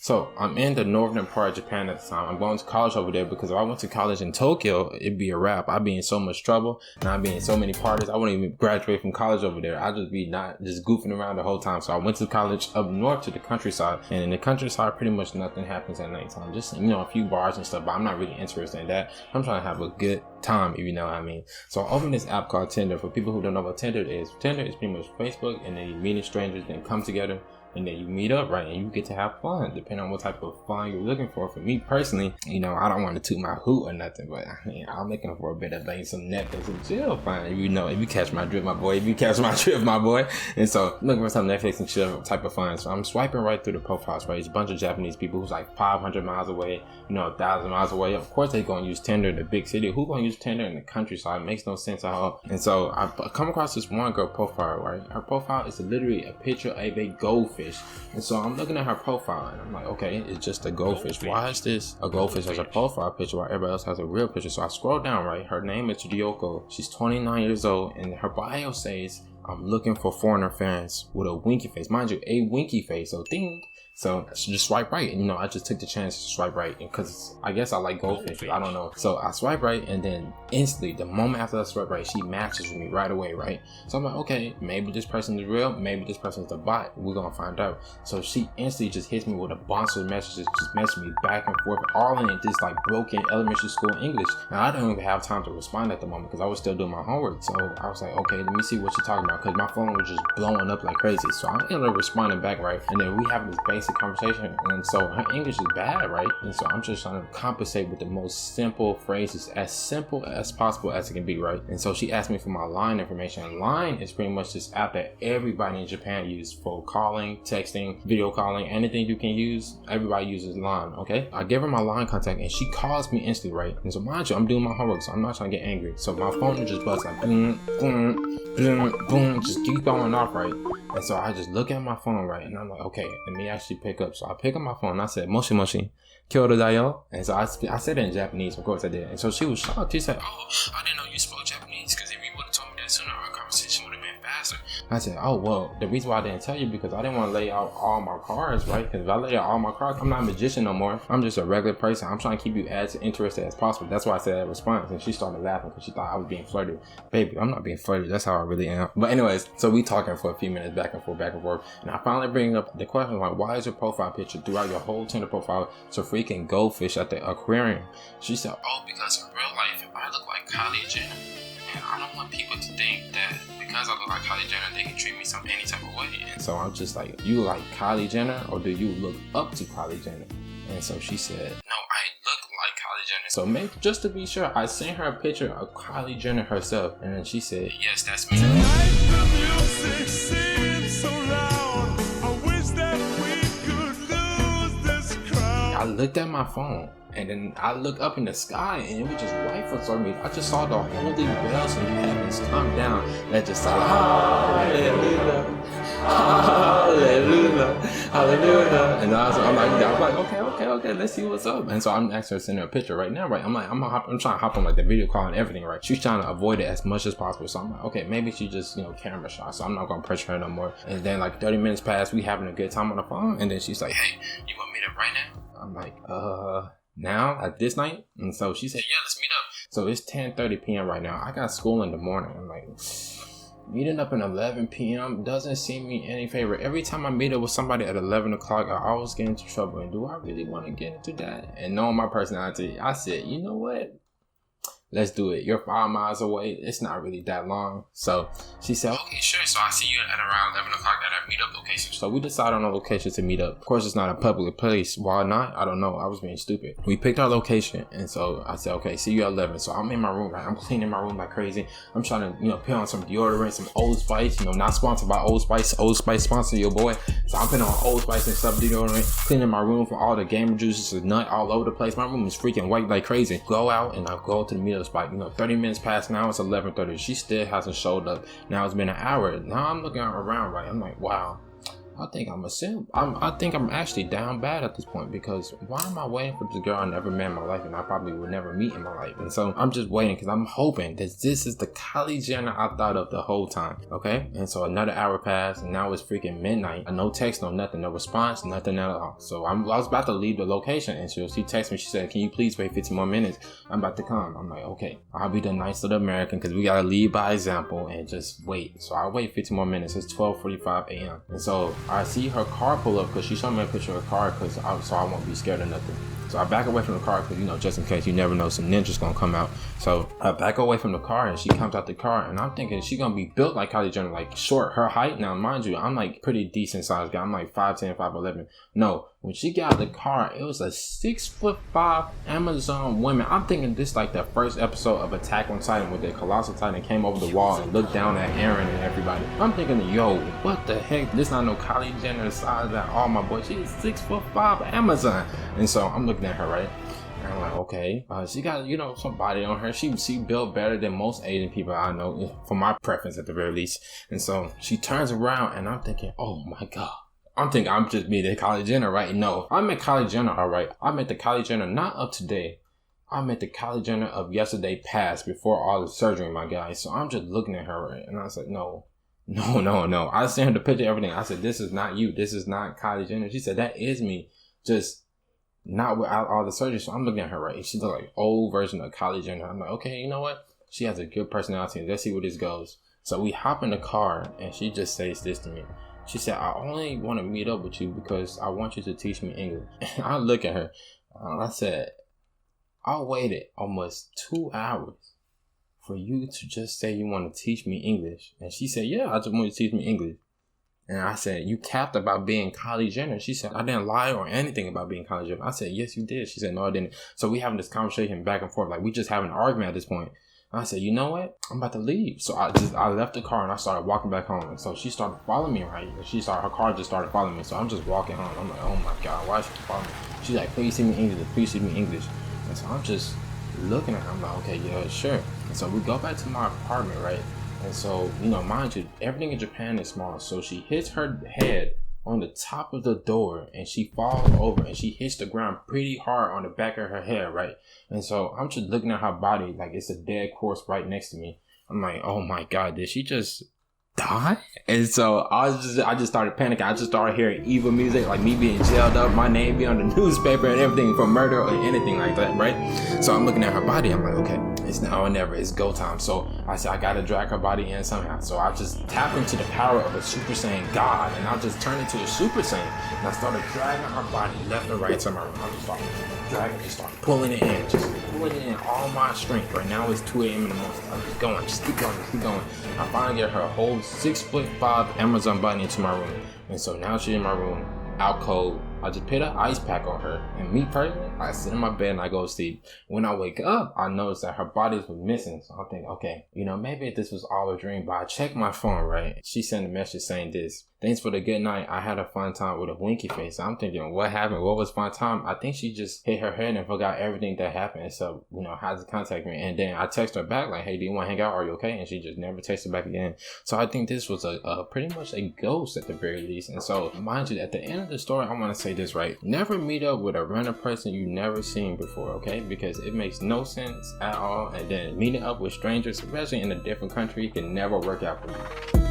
So I'm in the northern part of Japan at the time. I'm going to college over there because if I went to college in Tokyo, it'd be a wrap. I'd be in so much trouble and I'd be in so many parties. I wouldn't even graduate from college over there. I'd just be just goofing around the whole time. So I went to college up north to the countryside, and in the countryside, pretty much nothing happens at nighttime. Just, a few bars and stuff, but I'm not really interested in that. I'm trying to have a good time, if you know what I mean. So I opened this app called Tinder. For people who don't know what Tinder is pretty much Facebook, and then you meet strangers, then come together, and then you meet up, right? And you get to have fun, depending on what type of fun you're looking for. For me personally, I don't want to toot my hoot or nothing, but I'm looking for a bit of some Netflix and chill fun. If you catch my drift, my boy. And so looking for some Netflix and chill type of fun. So I'm swiping right through the profiles, right? It's a bunch of Japanese people who's like 500 miles away, 1,000 miles away. Of course, they gonna use Tinder in the big city. Who gonna use Tinder in the countryside? It makes no sense at all. And so I come across this one girl profile, right? Her profile is literally a picture of a goldfish. And so I'm looking at her profile and I'm like, okay, it's just a goldfish. Why is this a goldfish as a profile picture while everybody else has a real picture? So I scroll down, right? Her name is Ryoko. She's 29 years old, and her bio says, I'm looking for foreigner fans with a winky face. Mind you, a winky face. So ding. So just swipe right, and I just took the chance to swipe right because I guess I like goldfish. I don't know. So I swipe right, and then instantly, the moment after I swipe right, she matches with me right away, right? So I'm like, okay, maybe this person is real, maybe this person is a bot. We're gonna find out. So she instantly just hits me with a bunch of messages, just messaging me back and forth, all in it, this like broken elementary school English. And I didn't even have time to respond at the moment because I was still doing my homework. So I was like, okay, let me see what she's talking about, because my phone was just blowing up like crazy. So I ended up responding back, right? And then we having this basic conversation, and so her English is bad, right? And so I'm just trying to compensate with the most simple phrases, as simple as possible as it can be, right? And so she asked me for my Line information. Line is pretty much this app that everybody in Japan uses for calling, texting, video calling, anything you can use. Everybody uses Line, okay? I give her my Line contact and she calls me instantly, right? And so mind you, I'm doing my homework, so I'm not trying to get angry. So my phone just buzzed like boom, boom, boom, boom, just keep going off, right? And so I just look at my phone, right? And I'm like, okay, let me actually pick up. So I pick up my phone and I said, Moshi Moshi, KYODA da yo. And so I said it in Japanese, of course I did. And so she was shocked. She said, oh, I didn't know you spoke Japanese, because if you would have told me that sooner, our conversation would have been faster. I said, oh, well, the reason why I didn't tell you because I didn't want to lay out all my cards, right? Because if I lay out all my cards, I'm not a magician no more. I'm just a regular person. I'm trying to keep you as interested as possible. That's why I said that response. And she started laughing because she thought I was being flirty. Baby, I'm not being flirty. That's how I really am. But anyways, so we talking for a few minutes back and forth. And I finally bring up the question like, why is your profile picture throughout your whole Tinder profile so freaking goldfish at the aquarium? She said, oh, because in real life, I look like Kylie Jenner. And I don't want people to think that because I look like Kylie Jenner, they can treat me any type of way. And so I'm just like, you like Kylie Jenner, or do you look up to Kylie Jenner? And so she said, no, I look like Kylie Jenner. So maybe just to be sure, I sent her a picture of Kylie Jenner herself. And then she said, yes, that's me. I looked at my phone, and then I looked up in the sky, and it was just white for me. I just saw the holy bells in the heavens come down. That just said, hallelujah, hallelujah, hallelujah. And I'm like, okay, let's see what's up. And so I'm actually sending her a picture right now, right? I'm trying to hop on like the video call and everything, right? She's trying to avoid it as much as possible. So I'm like, okay, maybe she just, camera shy. So I'm not gonna pressure her no more. And then like 30 minutes pass, we having a good time on the phone, and then she's like, hey, you want to meet up right now? I'm like, now at this night? And so she said, yeah, let's meet up. So it's 10:30 p.m. right now. I got school in the morning. I'm like, meeting up at 11 p.m. doesn't seem me any favor. Every time I meet up with somebody at 11 o'clock, I always get into trouble. And do I really want to get into that? And knowing my personality, I said, you know what? Let's do it. You're 5 miles away. It's not really that long. So she said, okay, sure. So I see you at around 11 o'clock at our meetup location. So we decided on a location to meet up. Of course, it's not a public place. Why not? I don't know. I was being stupid. We picked our location. And so I said, okay, see you at 11. So I'm in my room, right? I'm cleaning my room like crazy. I'm trying to, put on some deodorant, some Old Spice, not sponsored by Old Spice. Old Spice sponsor your boy. So I'm putting on Old Spice and stuff, deodorant, cleaning my room for all the gamer juices and nut all over the place. My room is freaking white like crazy. Go out and I go to the meetup spot. 30 minutes past, now it's 11:30. She still hasn't showed up. Now it's been an hour. Now I'm looking around, right? I'm like, wow, I think I'm a simp. I think I'm actually down bad at this point, because why am I waiting for this girl I never met in my life and I probably would never meet in my life? And so I'm just waiting because I'm hoping that this is the Kylie Jenner I thought of the whole time, okay? And so another hour passed and now it's freaking midnight. No text, no nothing, no response, nothing at all. So I was about to leave the location and she texted me. She said, can you please wait 15 more minutes? I'm about to come. I'm like, okay, I'll be the nice little American because we gotta lead by example and just wait. So I wait 15 more minutes. It's 12:45 a.m. And so I see her car pull up because she showed me a picture of her car so I won't be scared of nothing. So I back away from the car because, you know, just in case, you never know, some ninjas gonna come out. So I back away from the car and she comes out the car and I'm thinking she gonna be built like Kylie Jenner, like short, her height. Now, mind you, I'm like pretty decent sized guy. I'm like 5'10", 5'11". No, when she got out the car, it was a 6'5" Amazon woman. I'm thinking this like the first episode of Attack on Titan where the Colossal Titan came over the wall and looked down at Eren and everybody. I'm thinking, yo, what the heck? This not no Kylie Jenner size at all, my boy. She's 6'5" Amazon. And so I'm looking at her, right? And I'm like, okay, she got, you know, some body on her. She built better than most Asian people I know, for my preference at the very least. And so she turns around and I'm thinking, oh my God. I'm thinking I'm just being the Kylie Jenner, right? No, I met Kylie Jenner, all right. I met the Kylie Jenner not of today. I met the Kylie Jenner of yesterday past, before all the surgery, my guy. So I'm just looking at her, right? And I said, no. I sent her the picture, everything. I said, this is not you. This is not Kylie Jenner. She said, that is me. Just not without all the surgery. So I'm looking at her, right? She looks like old version of Kylie Jenner. I'm like, okay, you know what? She has a good personality. Let's see where this goes. So we hop in the car and she just says this to me. She said, I only want to meet up with you because I want you to teach me English. And I look at her. I said, I waited almost 2 hours for you to just say you want to teach me English. And she said, yeah, I just want you to teach me English. And I said, you capped about being Kylie Jenner. She said, I didn't lie or anything about being Kylie Jenner. I said, yes, you did. She said, no, I didn't. So we having this conversation back and forth. Like, we just having an argument at this point. I said, you know what? I'm about to leave. So I left the car and I started walking back home. And so she started following me, right? Her car just started following me. So I'm just walking home. I'm like, oh my God, why is she following me? She's like, please teach me English. Please teach me English. And so I'm just looking at her. I'm like, okay, yeah, sure. And so we go back to my apartment, right? And so, you know, mind you, everything in Japan is small. So she hits her head on the top of the door and she falls over and she hits the ground pretty hard on the back of her head, right? And so I'm just looking at her body like it's a dead corpse right next to me. I'm like, oh my God, did she just die? And so I just started panicking. I just started hearing evil music, like me being jailed up, my name being on the newspaper and everything for murder or anything like that, right? So I'm looking at her body. I'm like, okay, it's now or never. It's go time. So I said, I gotta drag her body in somehow. So I just tapped into the power of a Super Saiyan God, and I just turned into a Super Saiyan, and I started dragging her body left and right to my room. I just started dragging, just started pulling it in, just pulling it in all my strength. Right now it's 2 a.m. in the morning. I'm just going, just keep going. I finally get her whole 6'5" Amazon body into my room, and so now she's in my room, out cold. I just put an ice pack on her, and me personally, I sit in my bed and I go to sleep. When I wake up, I notice that her body was missing. So I'm thinking, okay, you know, maybe this was all a dream. But I checked my phone, right? She sent a message saying this: thanks for the good night. I had a fun time with a winky face. I'm thinking, what happened? What was fun time? I think she just hit her head and forgot everything that happened. So, you know, had to contact me. And then I text her back like, hey, do you want to hang out? Are you okay? And she just never texted back again. So I think this was a pretty much a ghost at the very least. And so, mind you, at the end of the story, I want to say this, right? Never meet up with a random person you never seen before, okay? Because it makes no sense at all. And then meeting up with strangers, especially in a different country, can never work out for you.